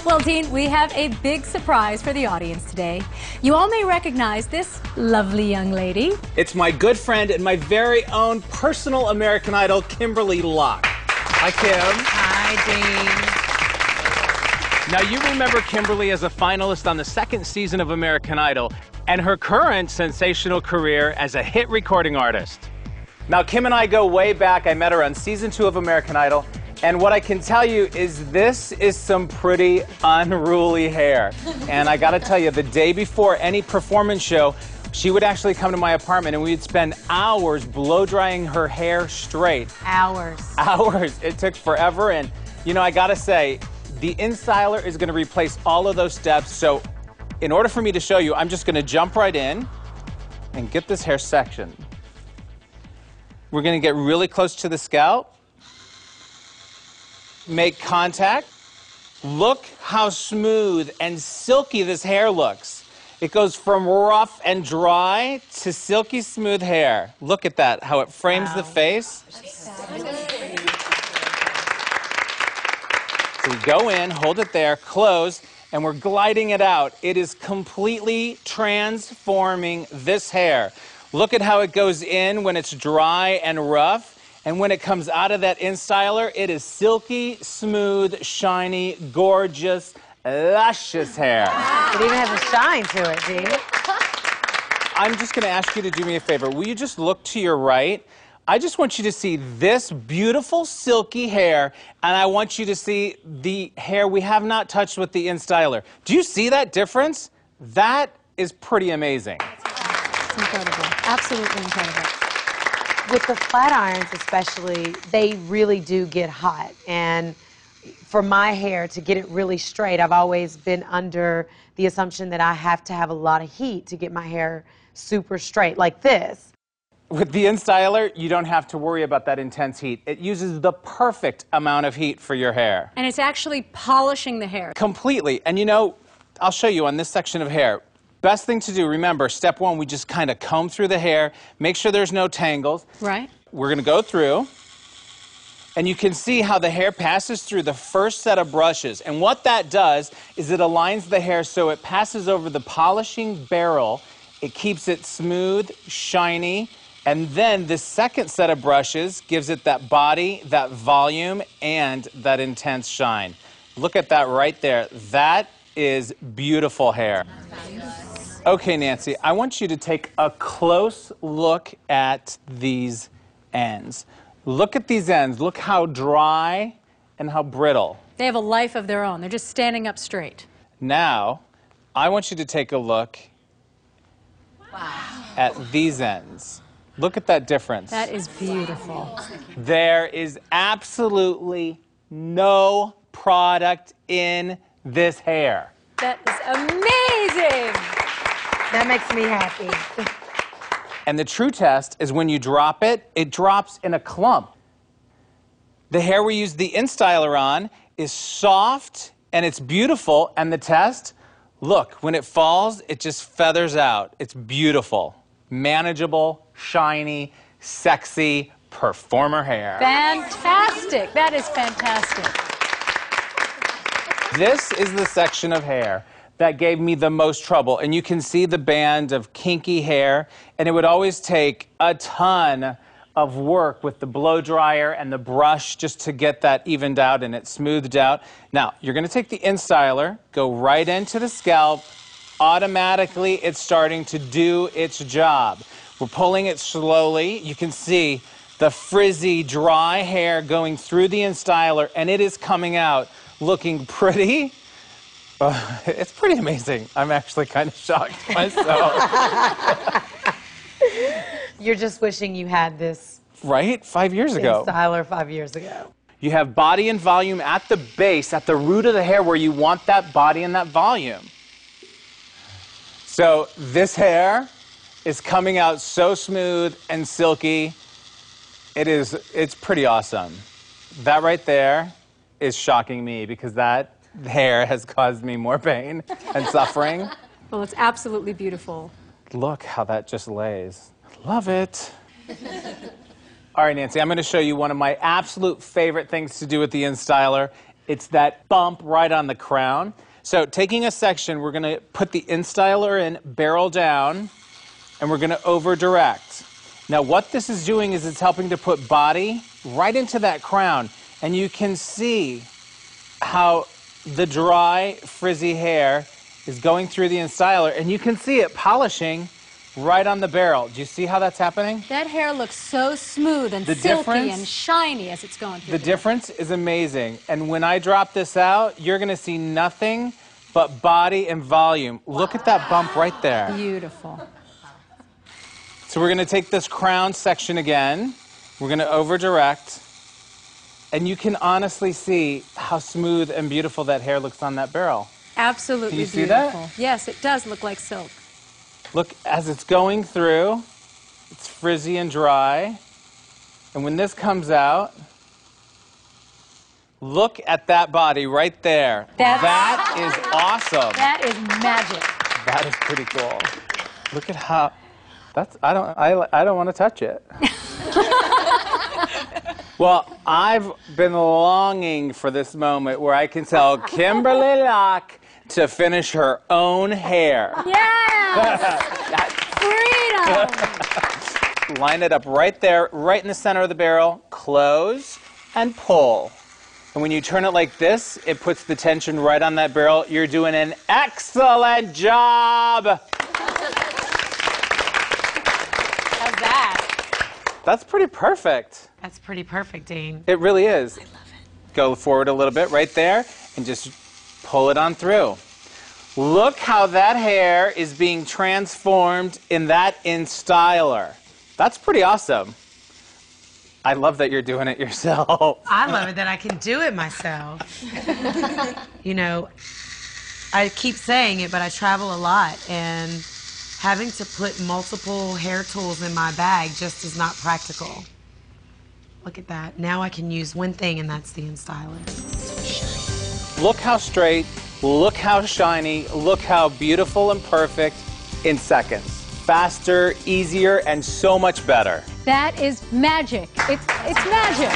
Well, Dean, we have a big surprise for the audience today. You all may recognize this lovely young lady. It's my good friend and my very own personal American Idol, Kimberley Locke. Hi, Kim. Hi, Dean. Now, you remember Kimberley as a finalist on the second season of American Idol and her current sensational career as a hit recording artist. Now, Kim and I go way back. I met her on season 2 of American Idol. And what I can tell you is this is some pretty unruly hair. And I gotta tell you, the day before any performance show, she would actually come to my apartment and we'd spend hours blow drying her hair straight. Hours. Hours. It took forever. And, you know, I gotta say, the InStyler is gonna replace all of those steps. So in order for me to show you, I'm just gonna jump right in and get this hair sectioned. We're gonna get really close to the scalp. Make contact. Look how smooth and silky this hair looks. It goes from rough and dry to silky smooth hair. Look at that, how it frames the face. So we go in, hold it there, close, and we're gliding it out. It is completely transforming this hair. Look at how it goes in when it's dry and rough. And when it comes out of that InStyler, it is silky, smooth, shiny, gorgeous, luscious hair. It even has a shine to it, Dean. I'm just going to ask you to do me a favor. Will you just look to your right? I just want you to see this beautiful, silky hair, and I want you to see the hair we have not touched with the InStyler. Do you see that difference? That is pretty amazing. It's incredible. Absolutely incredible. With the flat irons especially, they really do get hot. And for my hair to get it really straight, I've always been under the assumption that I have to have a lot of heat to get my hair super straight, like this. With the InStyler, you don't have to worry about that intense heat. It uses the perfect amount of heat for your hair. And it's actually polishing the hair. Completely. And you know, I'll show you on this section of hair. Best thing to do, remember, step 1, we just kind of comb through the hair, make sure there's no tangles. Right. We're going to go through, and you can see how the hair passes through the first set of brushes. And what that does is it aligns the hair so it passes over the polishing barrel. It keeps it smooth, shiny, and then the second set of brushes gives it that body, that volume, and that intense shine. Look at that right there. That is beautiful hair. Okay, Nancy, I want you to take a close look at these ends. Look at these ends. Look how dry and how brittle. They have a life of their own. They're just standing up straight. Now, I want you to take a look at these ends. Look at that difference. That is beautiful. There is absolutely no product in this hair. That is amazing. That makes me happy. And the true test is when you drop it, it drops in a clump. The hair we use the InStyler on is soft and it's beautiful, and the test, look, when it falls, it just feathers out. It's beautiful, manageable, shiny, sexy, performer hair. Fantastic. That is fantastic. This is the section of hair that gave me the most trouble. And you can see the band of kinky hair, and it would always take a ton of work with the blow dryer and the brush just to get that evened out and it smoothed out. Now, you're gonna take the InStyler, go right into the scalp. Automatically, it's starting to do its job. We're pulling it slowly. You can see the frizzy, dry hair going through the InStyler, and it is coming out looking pretty. It's pretty amazing. I'm actually kind of shocked myself. You're just wishing you had this. Right? 5 years ago. InStyler 5 years ago. You have body and volume at the base, at the root of the hair where you want that body and that volume. So this hair is coming out so smooth and silky. It's pretty awesome. That right there is shocking me because that hair has caused me more pain and suffering. Well, it's absolutely beautiful. Look how that just lays. Love it. All right, Nancy, I'm going to show you one of my absolute favorite things to do with the InStyler. It's that bump right on the crown. So taking a section, we're going to put the InStyler in, barrel down, and we're going to over direct. Now what this is doing is it's helping to put body right into that crown. And you can see how the dry, frizzy hair is going through the InStyler, and you can see it polishing right on the barrel. Do you see how that's happening? That hair looks so smooth and silky and shiny as it's going through. The difference is amazing. And when I drop this out, you're going to see nothing but body and volume. Look at that bump right there. Beautiful. So we're going to take this crown section again. We're going to over direct. And you can honestly see how smooth and beautiful that hair looks on that barrel. Absolutely Can you see beautiful. that? Yes, it does look like silk. Look, as it's going through, it's frizzy and dry. And when this comes out, look at that body right there. That is awesome. That is magic. That is pretty cool. Look at how, I don't want to touch it. Well, I've been longing for this moment where I can tell Kimberley Locke to finish her own hair. Yes! Freedom! Line it up right there, right in the center of the barrel, close, and pull. And when you turn it like this, it puts the tension right on that barrel. You're doing an excellent job! How's that? That's pretty perfect. That's pretty perfect, Dean. It really is. I love it. Go forward a little bit right there and just pull it on through. Look how that hair is being transformed in that InStyler. That's pretty awesome. I love that you're doing it yourself. I love it that I can do it myself. You know, I keep saying it, but I travel a lot, and having to put multiple hair tools in my bag just is not practical. Look at that. Now I can use one thing, and that's the InStyler. Look how straight, look how shiny, look how beautiful and perfect in seconds. Faster, easier, and so much better. That is magic. It's magic.